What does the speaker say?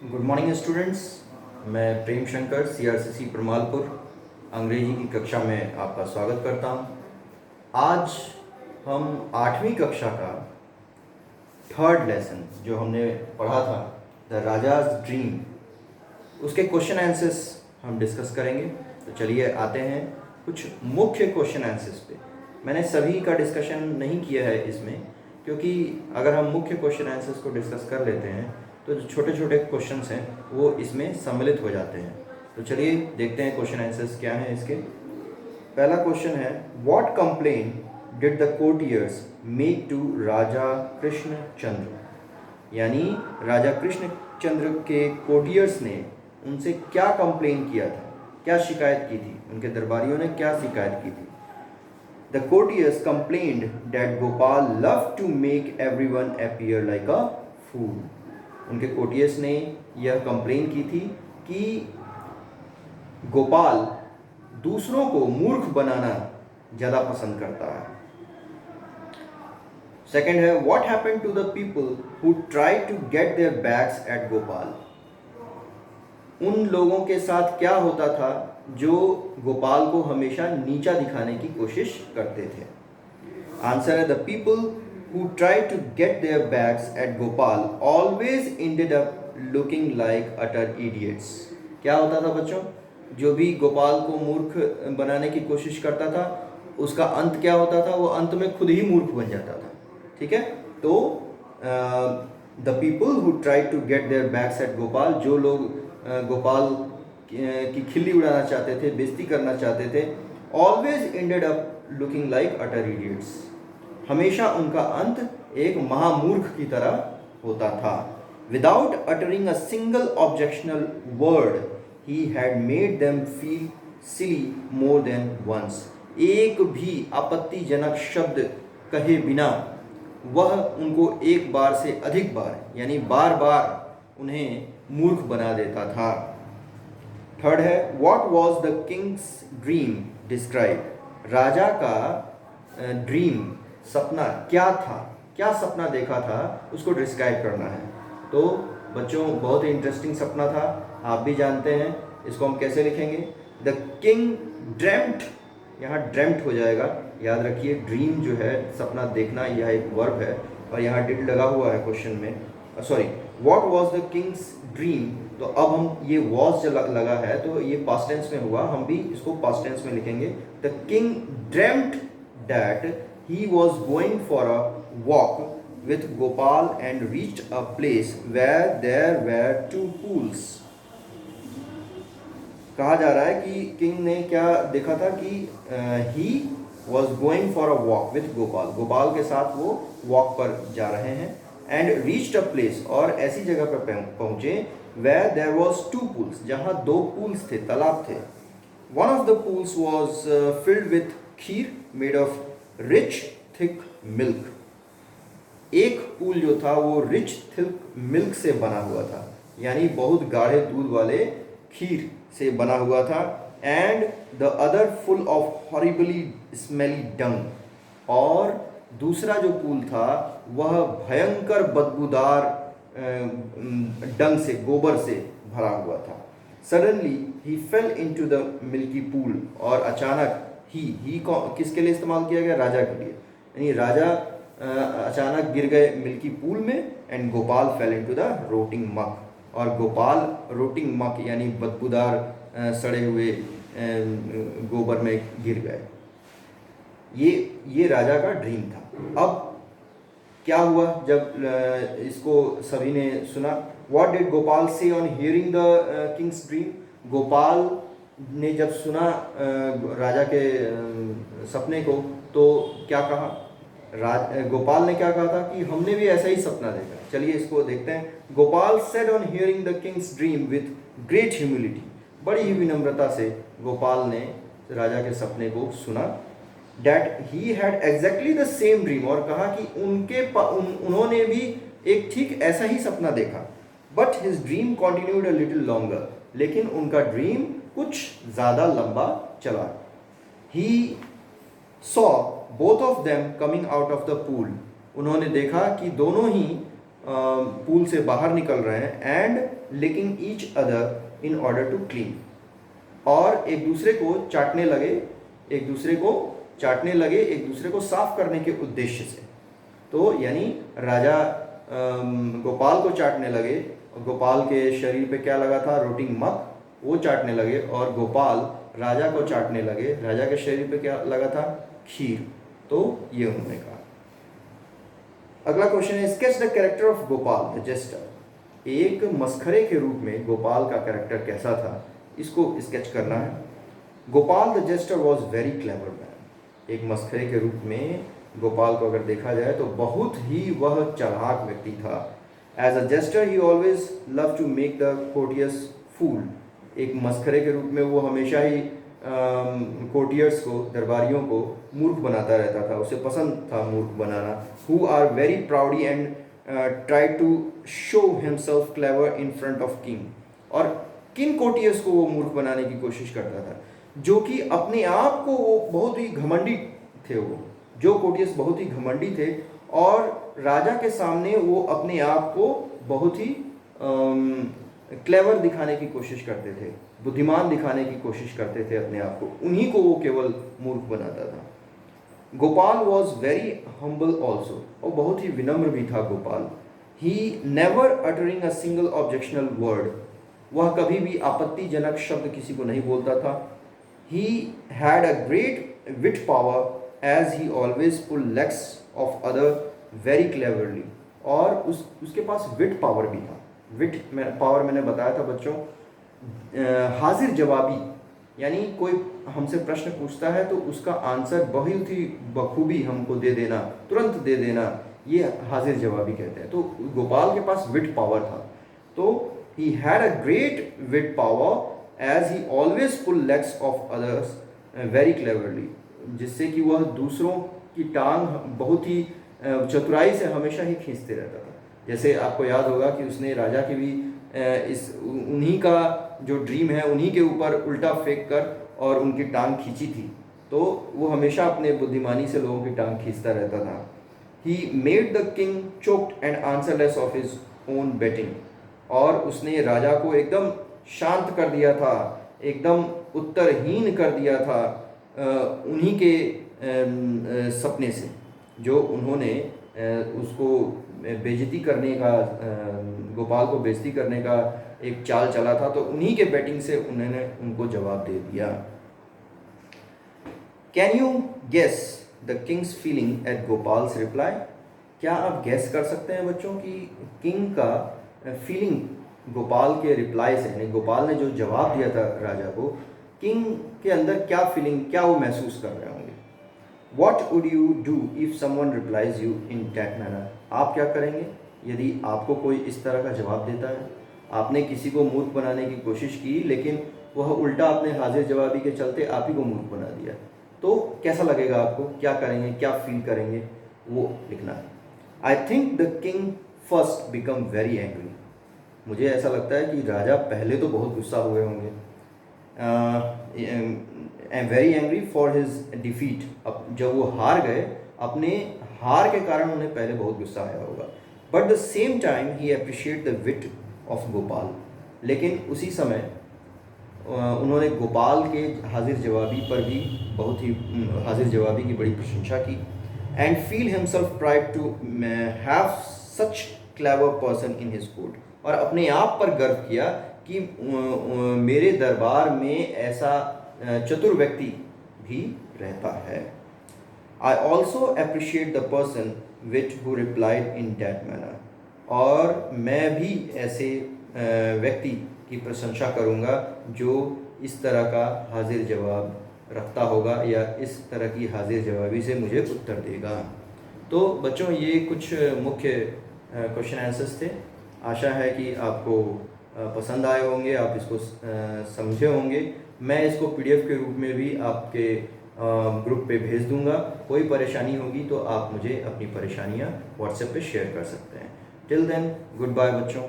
Good morning students. मैं Prem Shankar CRCC Paramalpur अंग्रेजी की कक्षा में आपका स्वागत करता हूं। आज हम 8वीं कक्षा का थर्ड लेसन जो हमने पढ़ा था द राजाज ड्रीम, उसके क्वेश्चन आंसर्स हम डिस्कस करेंगे। तो चलिए आते हैं कुछ मुख्य क्वेश्चन आंसर्स पे। मैंने सभी का डिस्कशन नहीं किया है इसमें, क्योंकि अगर हम मुख्य क्वेश्चन आंसर्स को डिस्कस कर लेते हैं तो जो छोटे छोटे क्वेश्चंस हैं वो इसमें सम्मिलित हो जाते हैं। तो चलिए देखते हैं क्वेश्चन आंसर्स क्या हैं इसके। पहला क्वेश्चन है, what complain did the courtiers make to Raja Krishna Chandra, यानी राजा कृष्ण चंद्र के कोर्टियर्स ने उनसे क्या कंप्लेन किया था, क्या शिकायत की थी, उनके दरबारियों ने क्या शिकायत की थी। The courtiers complained that Gopal love to make everyone appear like a fool. उनके कोर्टियर्स ने यह कंप्लेन की थी कि गोपाल दूसरों को मूर्ख बनाना ज़्यादा पसंद करता है। सेकेंड है, what happened to the people who try to get their bags at Gopal. उन लोगों के साथ क्या होता था जो गोपाल को हमेशा नीचा दिखाने की कोशिश करते थे। आंसर है, the people who tried to get their bags at Gopal always ended up looking like utter idiots। क्या होता था बच्चों, जो भी गोपाल को मूर्ख बनाने की कोशिश करता था उसका अंत क्या होता था, वो अंत में खुद ही मूर्ख बन जाता था। ठीक है, तो the people who tried to get their bags at Gopal, जो लोग गोपाल की खिल्ली उड़ाना चाहते थे, बेइज्जती करना चाहते थे, always ended up looking like utter idiots, हमेशा उनका अंत एक महामूर्ख की तरह होता था। Without uttering a single objectionable word he had made them feel silly more than once. एक भी आपत्तिजनक शब्द कहे बिना वह उनको एक बार से अधिक बार, यानी बार बार उन्हें मूर्ख बना देता था। थर्ड है, what was the king's dream describe. राजा का ड्रीम, सपना क्या था, क्या सपना देखा था, उसको डिस्क्राइब करना है। तो बच्चों बहुत ही इंटरेस्टिंग सपना था, आप भी जानते हैं। इसको हम कैसे लिखेंगे, द किंग ड्रेम्ट, यहाँ ड्रेम्ट हो जाएगा, याद रखिए ड्रीम जो है सपना देखना, यह एक वर्ब है और यहाँ डिड लगा हुआ है क्वेश्चन में, sorry what was the king's dream. तो अब हम ये वॉज लगा है तो ये पास्ट टेंस में हुआ, हम भी इसको पास्ट टेंस में लिखेंगे। The king dreamt that he was going for a walk with Gopal and reached a place where there were two pools। कहा जा रहा है कि किंग ने क्या देखा था कि he was going for a walk with Gopal, Gopal के साथ वो वॉक पर जा रहे हैं, and reached a place, और ऐसी जगह पर पहुंचे where there was two pools, जहां दो pools थे, तालाब थे। one of the pools was filled with kheer made of rich thick milk. एक पूल जो था वो रिच थिक मिल्क से बना हुआ था, यानी बहुत गाढ़े दूध वाले खीर से बना हुआ था। And the other full of horribly smelly dung, और दूसरा जो पूल था वह भयंकर बदबूदार डंग से, गोबर से भरा हुआ था। Suddenly he fail into the milky pool, और अचानक ही किसके लिए इस्तेमाल किया गया, राजा के लिए, यानी राजा अचानक गिर गए मिल्की पूल में। And Gopal fell into the rotting muck, और गोपाल रोटिंग मक यानी बदबूदार सड़े हुए गोबर में गिर गए। ये राजा का ड्रीम था। अब क्या हुआ जब इसको सभी ने सुना। व्हाट डिड गोपाल से on hearing the king's dream. Gopal ने जब सुना राजा के सपने को तो क्या कहा, गोपाल ने क्या कहा था कि हमने भी ऐसा ही सपना देखा। चलिए इसको देखते हैं। Gopal said on hearing the king's dream with great humility, बड़ी ही विनम्रता से गोपाल ने राजा के सपने को सुना। That he had exactly the same dream, और कहा कि उन्होंने भी एक ठीक ऐसा ही सपना देखा। But his dream continued a little longer, लेकिन उनका ड्रीम कुछ ज़्यादा लंबा चला। He saw both of them coming out of the pool, उन्होंने देखा कि दोनों ही पूल से बाहर निकल रहे हैं and licking each other in order to clean, और एक दूसरे को चाटने लगे, एक दूसरे को चाटने लगे, एक दूसरे को साफ करने के उद्देश्य से। तो यानी राजा गोपाल को चाटने लगे, गोपाल के शरीर पे क्या लगा था, रोटिंग मक, वो चाटने लगे, और गोपाल राजा को चाटने लगे, राजा के शरीर पे क्या लगा था, खीर। तो ये उन्होंने कहा। अगला क्वेश्चन है sketch the character of Gopal the jester. एक मस्खरे के रूप में गोपाल का कैरेक्टर कैसा था, इसको स्केच करना है। Gopal the jester was very clever man. एक मस्खरे के रूप में गोपाल को अगर देखा जाए तो बहुत ही वह चालाक व्यक्ति था। As a jester he always love to make the courtiers fool. एक मस्खरे के रूप में वो हमेशा ही कोर्टियर्स को, दरबारियों को मूर्ख बनाता रहता था, उसे पसंद था मूर्ख बनाना। Who are very proudy and try to show himself clever in front of king. और किन कोर्टियर्स को वो मूर्ख बनाने की कोशिश करता था, जो कि अपने आप को वो बहुत ही घमंडी थे। वो जो कोर्टियर्स बहुत ही घमंडी थे और राजा के सामने वो अपने आप को बहुत ही क्लेवर दिखाने की कोशिश करते थे, बुद्धिमान दिखाने की कोशिश करते थे अपने आप को, उन्हीं को वो केवल मूर्ख बनाता था। Gopal was very humble also, और बहुत ही विनम्र भी था Gopal. He never uttering a single objectionable word. वह कभी भी आपत्तिजनक शब्द किसी को नहीं बोलता था। He had a great wit power as he always pull legs of other very cleverly. और उसके पास विट पावर भी था। विट पावर मैंने बताया था बच्चों, हाजिर जवाबी, यानी कोई हमसे प्रश्न पूछता है तो उसका आंसर बहुत ही बखूबी हमको दे देना, तुरंत दे देना, ये हाजिर जवाबी कहते हैं। तो गोपाल के पास विट पावर था। तो he had a great wit power as he always pulled legs of others very cleverly, जिससे कि वह दूसरों की टांग बहुत ही चतुराई से हमेशा ही खींचते रहता था। जैसे आपको याद होगा कि उसने राजा के भी उन्हीं का जो ड्रीम है उन्हीं के ऊपर उल्टा फेंक कर और उनकी टांग खींची थी। तो वो हमेशा अपने बुद्धिमानी से लोगों की टांग खींचता रहता था। He made the king choked and answerless of his own betting, और उसने राजा को एकदम शांत कर दिया था, एकदम उत्तरहीन कर दिया था उन्हीं के सपने से, जो उन्होंने उसको बेइज्जती करने का, गोपाल को बेइज्जती करने का एक चाल चला था। तो उन्हीं के बैटिंग से उन्होंने उनको जवाब दे दिया। Can you guess the king's feeling at Gopal's reply. क्या आप गैस कर सकते हैं बच्चों कि किंग का फीलिंग गोपाल के रिप्लाई से, यानी गोपाल ने जो जवाब दिया था राजा को, किंग के अंदर क्या फीलिंग, क्या वो महसूस कर रहे होंगे। What would you do if someone replies you in that manner. आप क्या करेंगे यदि आपको कोई इस तरह का जवाब देता है। आपने किसी को मूर्ख बनाने की कोशिश की, लेकिन वह उल्टा अपने हाजिर जवाबी के चलते आप ही को मूर्ख बना दिया, तो कैसा लगेगा आपको, क्या करेंगे, क्या फील करेंगे, वो लिखना है। I think the king first become very angry. मुझे ऐसा लगता है कि राजा पहले तो बहुत गुस्सा हुए होंगे, am very angry for his defeat. अब जब वो हार गए, अपने हार के कारण उन्हें पहले बहुत गुस्सा आया होगा। But the same time he appreciate the wheat of Gopal. लेकिन उसी समय उन्होंने गोपाल के हाजिर जवाबी पर भी बहुत ही हाजिर जवाबी की बड़ी प्रशंसा की। And feel himself pride to have such clever person in his court. और अपने आप पर गर्व किया कि मेरे दरबार में ऐसा चतुर व्यक्ति भी रहता है। I also appreciate the person which who replied in that manner. और मैं भी ऐसे व्यक्ति की प्रशंसा करूँगा जो इस तरह का हाजिर जवाब रखता होगा या इस तरह की हाजिर जवाबी से मुझे उत्तर देगा। तो बच्चों, ये कुछ मुख्य क्वेश्चन आंसर्स थे। आशा है कि आपको पसंद आए होंगे, आप इसको समझे होंगे। मैं इसको PDF के रूप में भी आपके ग्रुप पे भेज दूंगा। कोई परेशानी होगी तो आप मुझे अपनी परेशानियाँ WhatsApp पे शेयर कर सकते हैं। टिल देन, गुड बाय बच्चों।